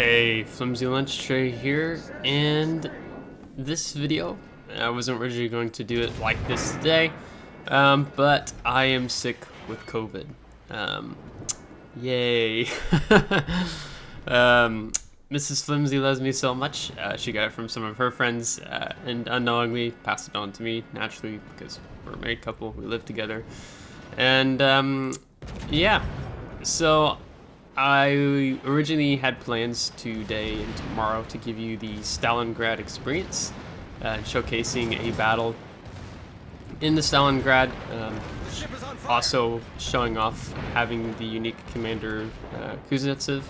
Hey, FlimsyLunchTray here, and this video, I wasn't originally going to do it like this today, but I am sick with COVID. Yay. Mrs. Flimsy loves me so much. She got it from some of her friends, and unknowingly passed it on to me, naturally, because we're a married couple, we live together. And, yeah, so I originally had plans today and tomorrow to give you the Stalingrad experience, showcasing a battle in the Stalingrad, also showing off having the unique commander Kuznetsov,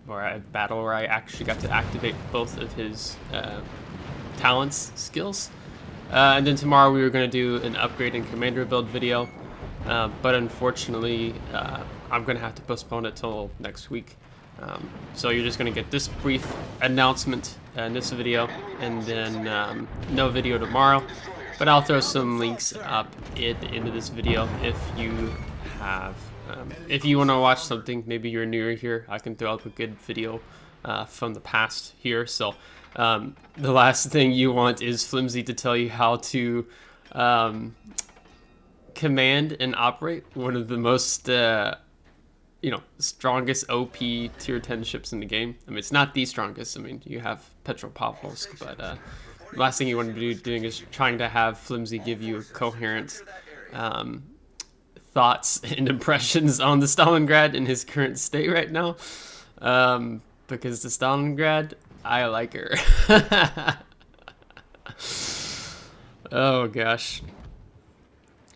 or a battle where I actually got to activate both of his talents, skills. And then tomorrow we were going to do an upgrade and commander build video, but unfortunately I'm going to have to postpone it till next week. So you're just going to get this brief announcement in this video, and then no video tomorrow. But I'll throw some links up at the end of this video if you have, if you want to watch something, maybe you're newer here, I can throw up a good video from the past here. So the last thing you want is Flimsy to tell you how to command and operate one of the most strongest OP tier 10 ships in the game. I mean, it's not the strongest. I mean, you have Petropavlovsk, but the last thing you want to be doing is trying to have Flimsy give you coherent thoughts and impressions on the Stalingrad in his current state right now. Because the Stalingrad, I like her. Oh gosh.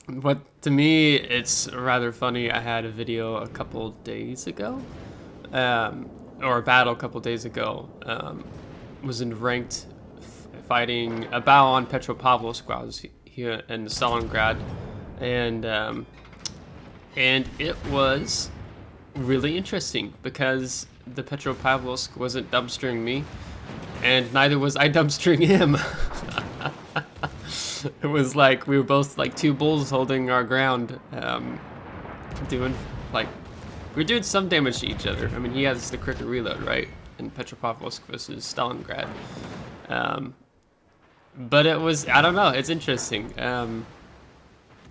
But to me, it's rather funny. I had a video a couple days ago, or a battle a couple days ago, was in ranked fighting a battle on Petropavlovsk while I was here in the Stalingrad, and it was really interesting because the Petropavlovsk wasn't dumpstering me, and neither was I dumpstering him. It was like we were both like two bulls holding our ground, doing like we were doing some damage to each other. I mean, he has the cricket reload, right, in Petropavlovsk versus Stalingrad. But it was, I don't know, it's interesting.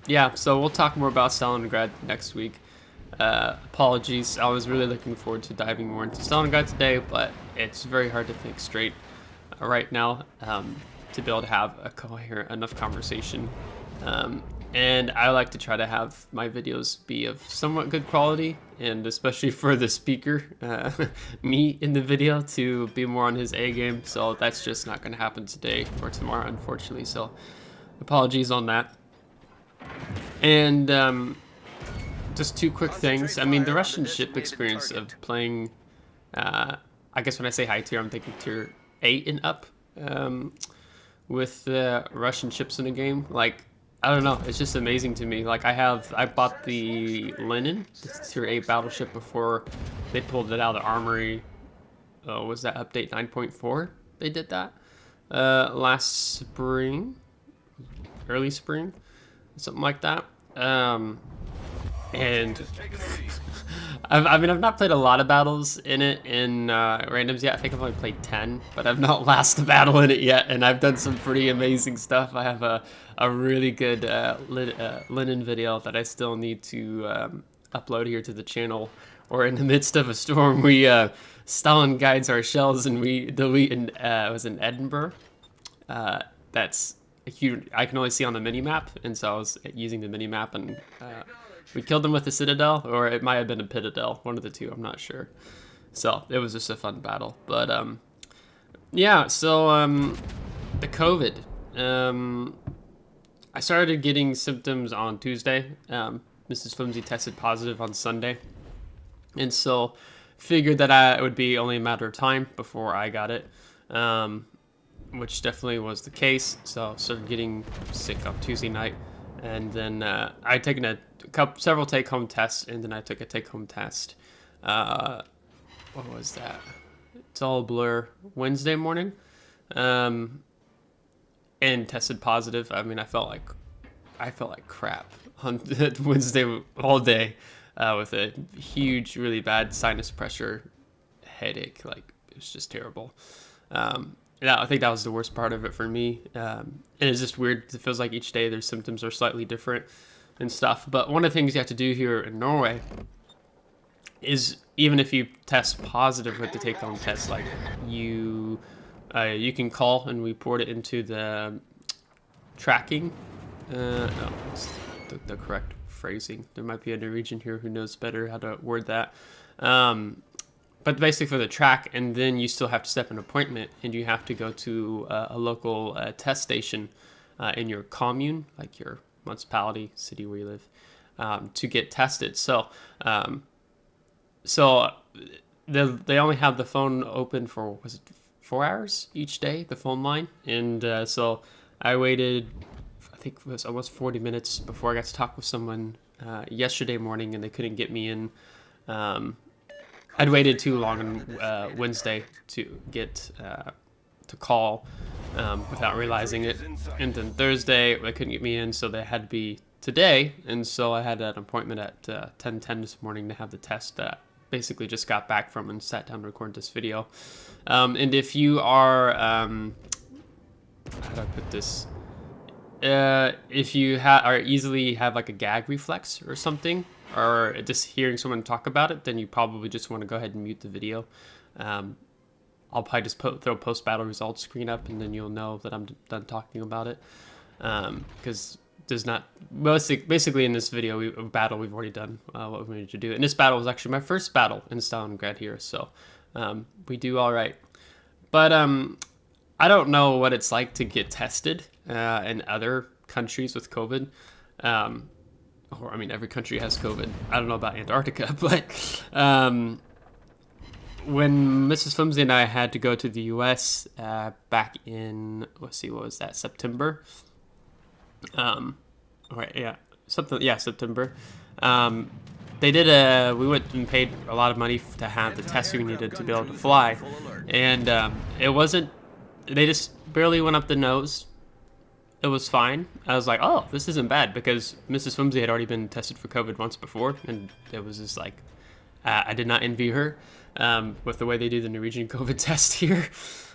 Yeah, so we'll talk more about Stalingrad next week. Apologies, I was really looking forward to diving more into Stalingrad today, but it's very hard to think straight right now. To be able to have a coherent enough conversation, and I like to try to have my videos be of somewhat good quality, and especially for the speaker, me in the video, to be more on his A game. So that's just not going to happen today or tomorrow, unfortunately, so apologies on that. And just two quick things. I mean, the Russian ship experience of playing, I guess when I say high tier, I'm thinking tier 8 and up, with the Russian ships in the game. Like, I don't know, it's just amazing to me. Like, I bought the Lenin, the tier 8 battleship, before they pulled it out of the armory. Was that update 9.4? They did that last spring, early spring, something like that. And I've not played a lot of battles in it in randoms yet. I think I've only played 10, but I've not lost a battle in it yet, and I've done some pretty amazing stuff. I have a really good Lenin video that I still need to upload here to the channel. Or in the midst of a storm, we Stalin guides our shells and we delete it was in Edinburgh. That's a huge, I can only see on the mini map, and so I was using the mini map, and we killed them with a citadel, or it might have been a pitadel, one of the two, I'm not sure. So it was just a fun battle. But yeah, so the COVID, I started getting symptoms on Tuesday. Mrs. Flimsy tested positive on Sunday, and so figured that it would be only a matter of time before I got it, which definitely was the case. So I started getting sick on Tuesday night, and then I'd taken several take-home tests, and then I took a take-home test. What was that? It's all a blur. Wednesday morning, and tested positive. I mean, I felt like crap on Wednesday all day, with a huge, really bad sinus pressure headache. Like, it was just terrible. Yeah, I think that was the worst part of it for me. And it's just weird. It feels like each day their symptoms are slightly different and stuff. But one of the things you have to do here in Norway is, even if you test positive with the take-home test, like you can call and report it into the tracking. No, it's the correct phrasing. There might be a Norwegian here who knows better how to word that. But basically for the track, and then you still have to set an appointment, and you have to go to a local test station in your commune, like your municipality, city where you live, to get tested. So they only have the phone open for, was it 4 hours each day, the phone line? And so I waited, I think it was almost 40 minutes before I got to talk with someone yesterday morning, and they couldn't get me in. I'd waited too long on Wednesday to get to call without realizing it. And then Thursday, they couldn't get me in, so they had to be today. And so I had an appointment at 10:10 this morning to have the test. Basically just got back from and sat down to record this video. And if you are, how do I put this? If you are easily have like a gag reflex or something, or just hearing someone talk about it, then you probably just want to go ahead and mute the video. I'll probably just throw post-battle results screen up, and then you'll know that I'm done talking about it. Because there's not, basically in this video, battle we've already done what we needed to do. And this battle was actually my first battle in Stalingrad here, so we do all right. But I don't know what it's like to get tested in other countries with COVID. Or, I mean, every country has COVID. I don't know about Antarctica, but when Mrs. Flimsy and I had to go to the U.S. Back in, let's see, what was that, September? September. They did we went and paid a lot of money to have the test we needed to be able to fly. And it wasn't, they just barely went up the nose. It was fine. I was like, oh, this isn't bad, because Mrs. Flimsy had already been tested for COVID once before, and it was just like, I did not envy her with the way they do the Norwegian COVID test here.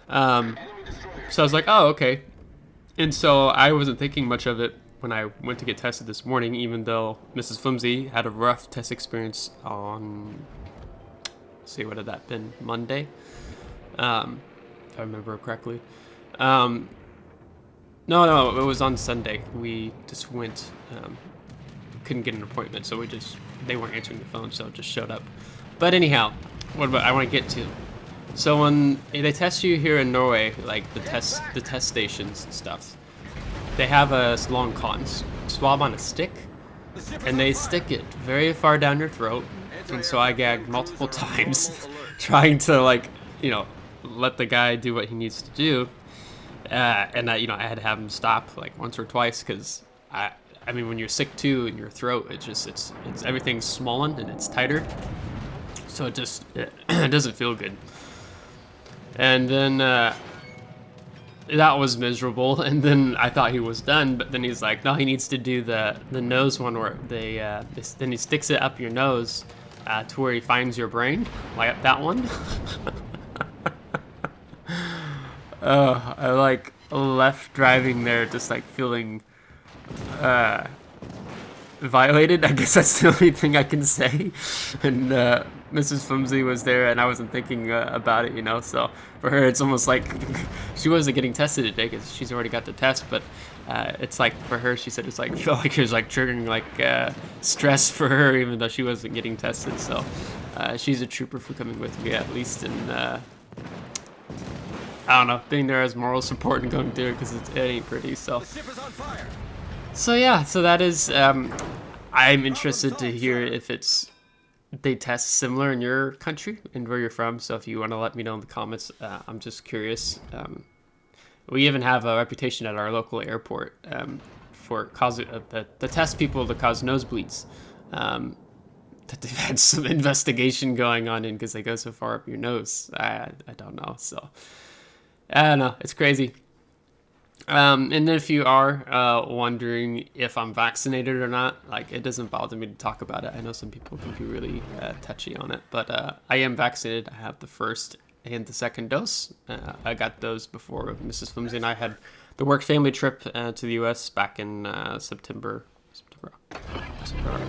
So I was like, oh, okay. And so I wasn't thinking much of it when I went to get tested this morning, even though Mrs. Flimsy had a rough test experience on, let's see, what had that been? Monday? If I remember correctly. No, it was on Sunday. We just went, couldn't get an appointment, so they weren't answering the phone, so it just showed up. But anyhow, I want to get to. So when they test you here in Norway, like the test stations and stuff, they have a long cotton swab on a stick, and they stick it very far down your throat. And so I gagged multiple times, trying to, like, let the guy do what he needs to do. And I had to have him stop like once or twice, because I mean, when you're sick too in your throat, it's everything's swollen and it's tighter, so it doesn't feel good. And then that was miserable. And then I thought he was done, but then he's like, no, he needs to do the nose one, where then he sticks it up your nose to where he finds your brain, like that one. I like left driving there just like feeling violated. I guess that's the only thing I can say. And Mrs. Flimsy was there, and I wasn't thinking about it, so for her it's almost like she wasn't getting tested today because she's already got the test, but it's like for her, she said it's like felt like it was like triggering like stress for her, even though she wasn't getting tested. So she's a trooper for coming with me, at least, and I don't know, being there as moral support and going through it, because it ain't pretty. So yeah, so that is, I'm interested to hear if they test similar in your country and where you're from. So if you want to let me know in the comments, I'm just curious. We even have a reputation at our local airport for the test people to cause nosebleeds. That they've had some investigation going on in, because they go so far up your nose. I don't know, so I don't know. It's crazy. And then if you are wondering if I'm vaccinated or not, like, it doesn't bother me to talk about it. I know some people can be really touchy on it, but I am vaccinated. I have the first and the second dose. I got those before Mrs. Flimsy and I had the work family trip to the U.S. back in September,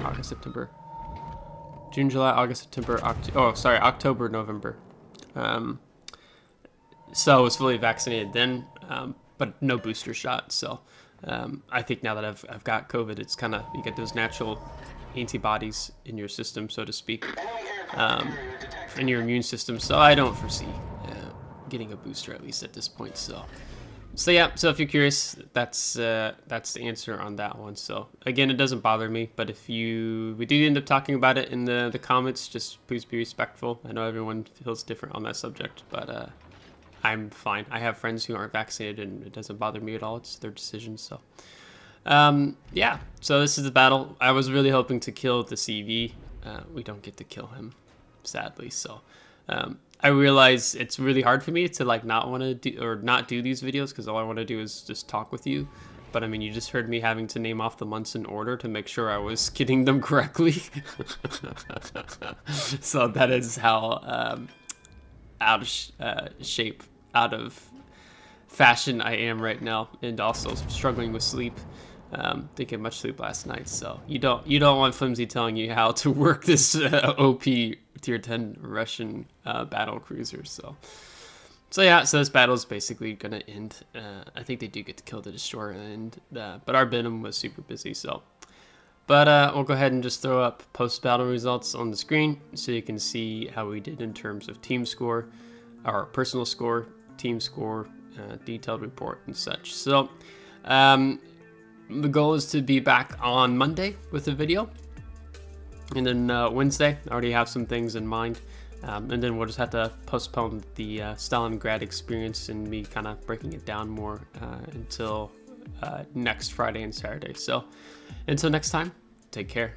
August, September, June, July, August, September, October, November. So I was fully vaccinated then, but no booster shot. So I think now that I've got COVID, it's kind of, you get those natural antibodies in your system, so to speak, in your immune system. So I don't foresee getting a booster, at least at this point. So yeah, so if you're curious, that's the answer on that one. So again, it doesn't bother me, but if we do end up talking about it in the comments, just please be respectful. I know everyone feels different on that subject, but I'm fine. I have friends who aren't vaccinated, and it doesn't bother me at all. It's their decision. So yeah, so this is the battle. I was really hoping to kill the CV. We don't get to kill him, sadly. So I realize it's really hard for me to like not want to do or not do these videos, because all I want to do is just talk with you. But I mean, you just heard me having to name off the months in order to make sure I was getting them correctly. So that is how out of shape, out of fashion I am right now, and also struggling with sleep. Didn't get much sleep last night, so you don't want Flimsy telling you how to work this OP tier 10 Russian battle cruiser. So yeah, so this battle is basically gonna end. I think they do get to kill the destroyer and but our Venom was super busy. So, but we'll go ahead and just throw up post battle results on the screen so you can see how we did in terms of team score, our personal score, team score, detailed report, and such. So the goal is to be back on Monday with a video, and then Wednesday I already have some things in mind, and then we'll just have to postpone the Stalingrad experience and me kind of breaking it down more until next Friday and Saturday. So until next time, take care.